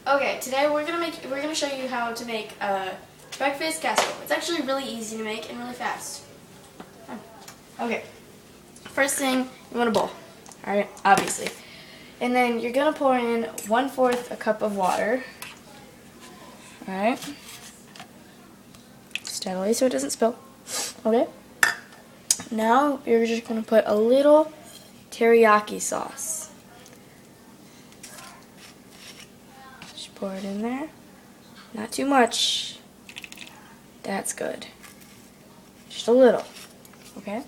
Okay, today we're gonna show you how to make a breakfast casserole. It's actually really easy to make and really fast. Okay, first thing, you want a bowl, alright, obviously. And then you're gonna pour in 1/4 a cup of water. Alright. Steadily so it doesn't spill. Okay. Now you're just gonna put a little teriyaki sauce. Just pour it in there. Not too much. That's good. Just a little. Okay?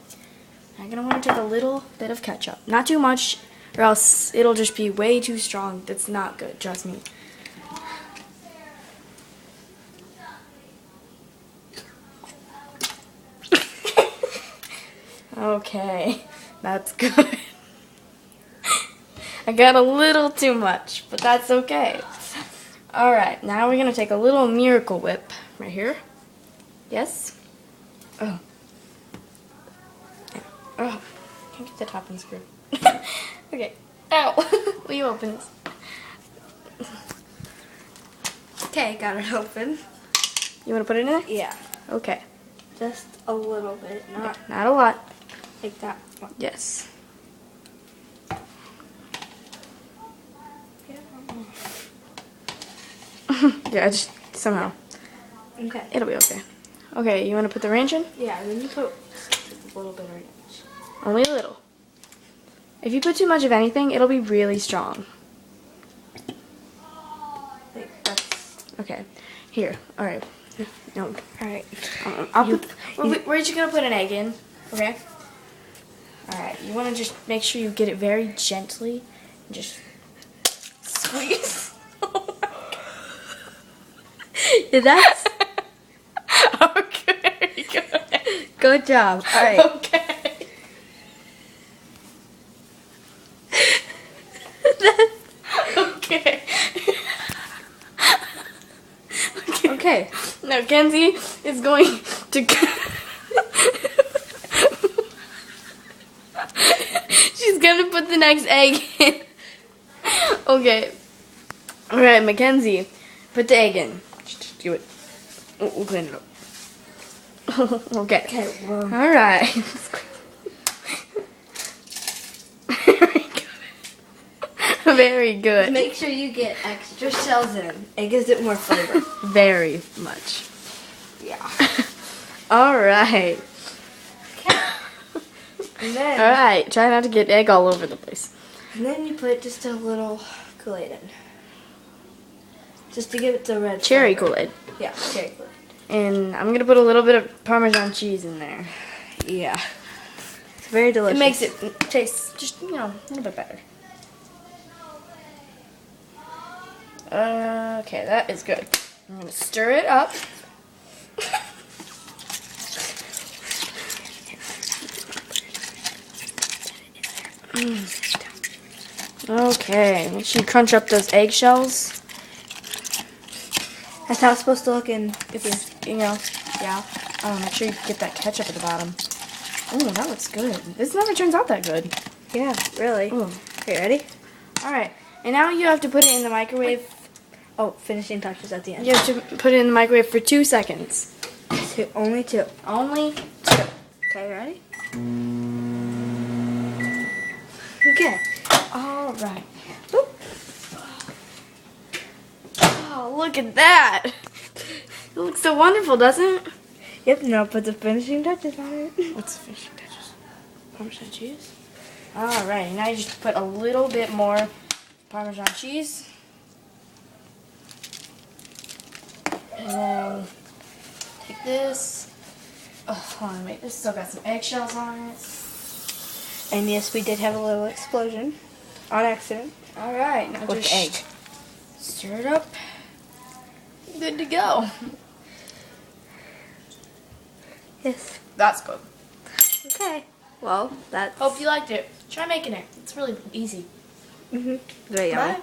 I'm gonna want to take a little bit of ketchup. Not too much, or else it'll just be way too strong. That's not good, trust me. Okay, that's good. I got a little too much, but that's okay. Alright, now we're going to take a little Miracle Whip right here. Yes? Oh. Oh, can't get the top unscrewed. Okay. Ow! Will you open this? Okay, got it open. You want to put it in there? Yeah. Okay. Just a little bit, Not a lot. like that one. Yes. Yeah, just somehow. Okay. It'll be okay. Okay, you want to put the ranch in? Yeah, and then you put a little bit right. Only a little. If you put too much of anything, it'll be really strong. Like that's Okay. Here. All right. No. all right. We're just gonna put an egg in. Okay. All right. You want to just make sure you get it very gently, and just squeeze. Yeah, that's Okay. Good. good job. All right. Okay. Okay. Okay. Now Kenzie is going to. She's gonna put the next egg in. Okay. All right, Mackenzie, put the egg in. Just do it. We'll clean it up. Okay. Okay. Well, All right. Very good. Very good. make sure you get extra shells in. It gives it more flavor. Very much. Yeah. All right. And then All right. Try not to get egg all over the place. you put just a little Kool-Aid in. Just to give it the red Cherry flavor. Kool-Aid. Yeah, cherry Kool-Aid. And I'm gonna put a little bit of Parmesan cheese in there. Yeah. It's very delicious. It makes it taste just, you know, a little bit better. Okay, that is good. I'm gonna stir it up. Okay, make sure you crunch up those eggshells. That's how it's supposed to look in. It's, you know, yeah. Make sure you get that ketchup at the bottom. Oh, that looks good. This never turns out that good. Yeah, really. Ooh. Okay, ready? Alright, and now you have to put it in the microwave. Oh, finishing touches at the end. You have to put it in the microwave for 2 seconds. Only two. Only 2. Okay, ready? Okay. Alright. Oh, look at that. It looks so wonderful, doesn't it? Yep, now put the finishing touches on it. What's the finishing touches? Parmesan cheese? Alright, now you just put a little bit more Parmesan cheese. And then take this. Oh, hold on, wait, this still got some eggshells on it. And yes, we did have a little explosion on accident. Alright, now With just egg. stir it up. Good to go. Yes. That's good. Okay. Well, that's. Hope you liked it. Try making it. It's really easy. Very yummy. Bye.